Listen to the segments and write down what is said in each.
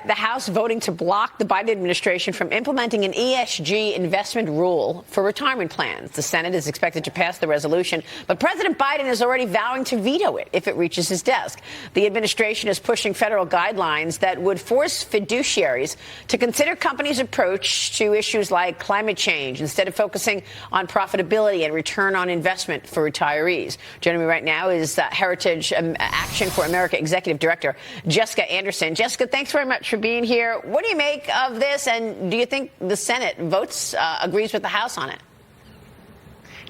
The House voting to block the Biden administration from implementing an ESG investment rule for retirement plans. The Senate is expected to pass the resolution, but President Biden is already vowing to veto it if it reaches his desk. The administration is pushing federal guidelines that would force fiduciaries to consider companies' approach to issues like climate change instead of focusing on profitability and return on investment for retirees. Joining me right now is Heritage Action for America Executive Director Jessica Anderson. Jessica, thanks very much for being here. What do you make of this, and do you think the Senate agrees with the House on it?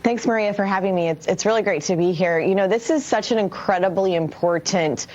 Thanks, Maria, for having me. It's really great to be here. You know, this is such an incredibly important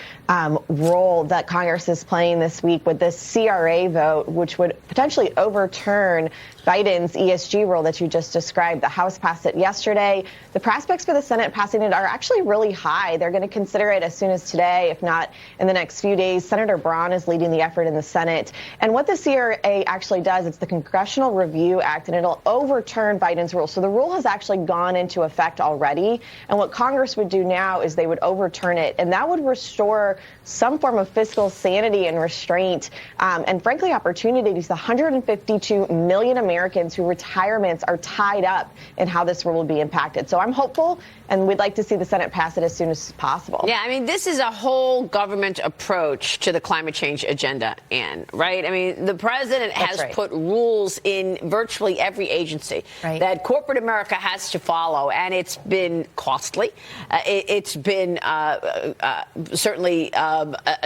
role that Congress is playing this week with this CRA vote, which would potentially overturn Biden's ESG rule that you just described. The House passed it yesterday. The prospects for the Senate passing it are actually really high. They're going to consider it as soon as today, if not in the next few days. Senator Braun is leading the effort in the Senate. And what the CRA actually does, it's the Congressional Review Act, and it'll overturn Biden's rule. So the rule has actually gone into effect already. And what Congress would do now is they would overturn it, and that would restore some form of fiscal sanity and restraint, and frankly, opportunities. 152 million Americans whose retirements are tied up in how this rule will be impacted. So I'm hopeful, and we'd like to see the Senate pass it as soon as possible. Yeah, I mean, this is a whole government approach to the climate change agenda, Ann, right? I mean, the president has put rules in virtually every agency that corporate America has to follow, and it's been costly. It's been certainly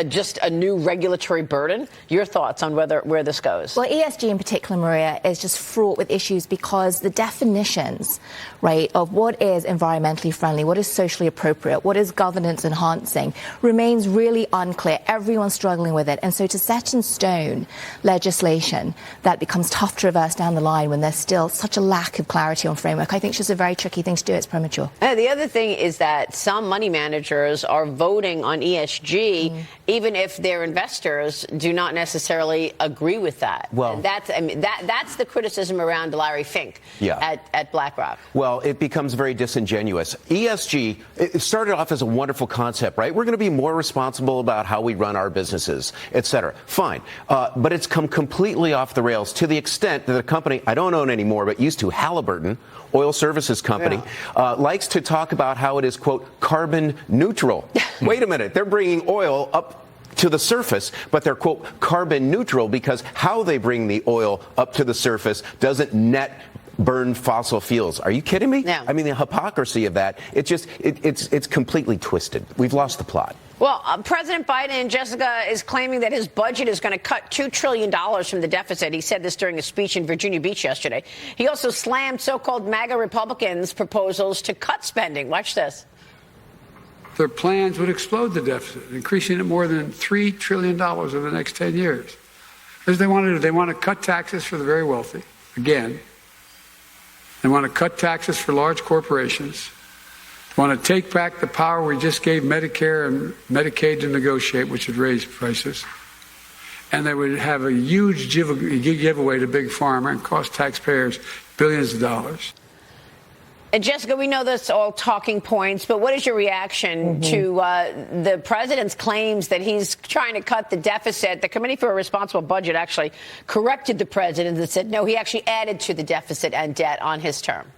just a new regulatory burden. Your thoughts on where this goes? Well, ESG in particular, Maria, is just fraught with issues because the definitions, right, of what is environmentally friendly, what is socially appropriate, what is governance enhancing, remains really unclear. Everyone's struggling with it. And so to set in stone legislation that becomes tough to reverse down the line when there's still such a lack of clarity on framework, I think it's just a very tricky thing to do. It's premature. The other thing is that some money managers are voting on ESG, even if their investors do not necessarily agree with that. Well, and that's the criticism around Larry Fink at BlackRock. Well, it becomes very disingenuous. ESG, it started off as a wonderful concept, right? We're going to be more responsible about how we run our businesses, et cetera. Fine. But it's come completely off the rails to the extent that a company I don't own anymore, but used to, Halliburton, oil services company, likes to talk about how it is, quote, carbon neutral. Wait a minute. They're bringing oil up to the surface, but they're, quote, carbon neutral because how they bring the oil up to the surface doesn't net burn fossil fuels. Are you kidding me? No. I mean, the hypocrisy of that, it's completely twisted. We've lost the plot. Well, President Biden, Jessica, is claiming that his budget is going to cut $2 trillion from the deficit. He said this during a speech in Virginia Beach yesterday. He also slammed so-called MAGA Republicans' proposals to cut spending. Watch this. Their plans would explode the deficit, increasing it more than $3 trillion over the next 10 years. As they want to do, they want to cut taxes for the very wealthy, again. They want to cut taxes for large corporations. They want to take back the power we just gave Medicare and Medicaid to negotiate, which would raise prices. And they would have a huge giveaway to Big Pharma and cost taxpayers billions of dollars. And Jessica, we know that's all talking points, but what is your reaction to the president's claims that he's trying to cut the deficit? The Committee for a Responsible Budget actually corrected the president and said, no, he actually added to the deficit and debt on his term.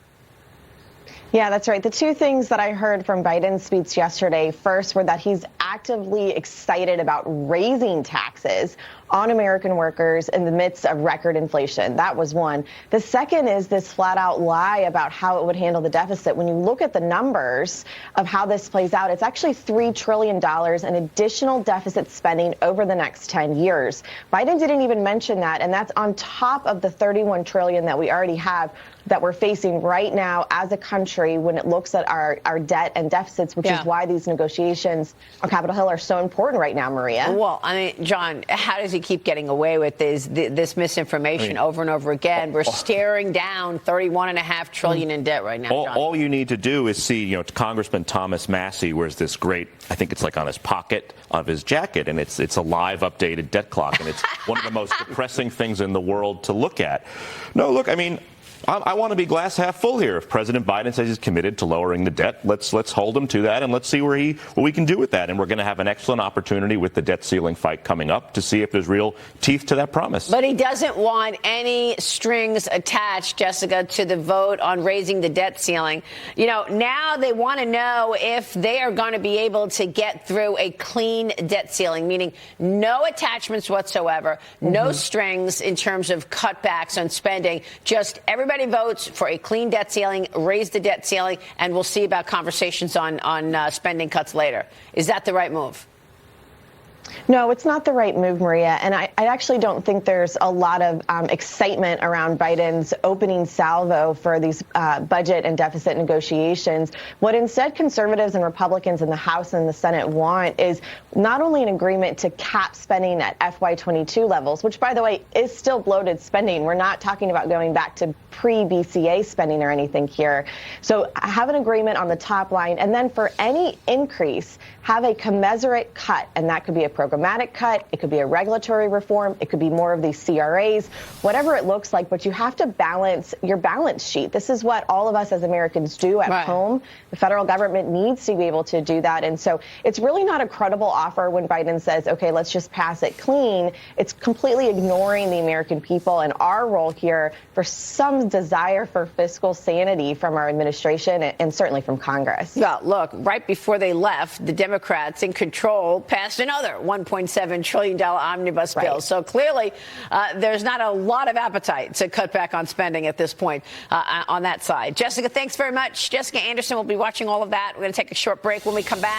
Yeah, that's right. The two things that I heard from Biden's speech yesterday, first, were that he's actively excited about raising taxes on American workers in the midst of record inflation. That was one. The second is this flat out lie about how it would handle the deficit. When you look at the numbers of how this plays out, it's actually $3 trillion in additional deficit spending over the next 10 years. Biden didn't even mention that, and that's on top of the $31 trillion that we already have that we're facing right now as a country when it looks at our debt and deficits, which is why these negotiations on Capitol Hill are so important right now, Maria. Well, I mean, John, how does he keep getting away with this misinformation over and over again? We're staring down $31.5 trillion in debt right now, John. All you need to do is see, Congressman Thomas Massey wears this great, I think it's like on his pocket of his jacket, and it's a live updated debt clock, and it's one of the most depressing things in the world to look at. No, look, I mean, I want to be glass half full here. If President Biden says he's committed to lowering the debt, let's hold him to that, and let's see what we can do with that. And we're going to have an excellent opportunity with the debt ceiling fight coming up to see if there's real teeth to that promise. But he doesn't want any strings attached, Jessica, to the vote on raising the debt ceiling. You know, now they want to know if they are going to be able to get through a clean debt ceiling, meaning no attachments whatsoever, no strings in terms of cutbacks on spending, just everybody votes for a clean debt ceiling, raise the debt ceiling, and we'll see about conversations on spending cuts later. Is that the right move? No, it's not the right move, Maria. And I actually don't think there's a lot of excitement around Biden's opening salvo for these budget and deficit negotiations. What instead conservatives and Republicans in the House and the Senate want is not only an agreement to cap spending at FY22 levels, which, by the way, is still bloated spending. We're not talking about going back to pre-BCA spending or anything here. So have an agreement on the top line, and then for any increase, have a commensurate cut, and that could be a programmatic cut, it could be a regulatory reform, it could be more of these CRAs, whatever it looks like, but you have to balance your balance sheet. This is what all of us as Americans do at home. The federal government needs to be able to do that, and so it's really not a credible offer when Biden says, okay, let's just pass it clean. It's completely ignoring the American people and our role here for some desire for fiscal sanity from our administration and certainly from Congress. Well, look, right before they left, the Democrats in control passed another $1.7 trillion omnibus bill. So clearly, there's not a lot of appetite to cut back on spending at this point on that side. Jessica, thanks very much. Jessica Anderson will be watching all of that. We're going to take a short break when we come back.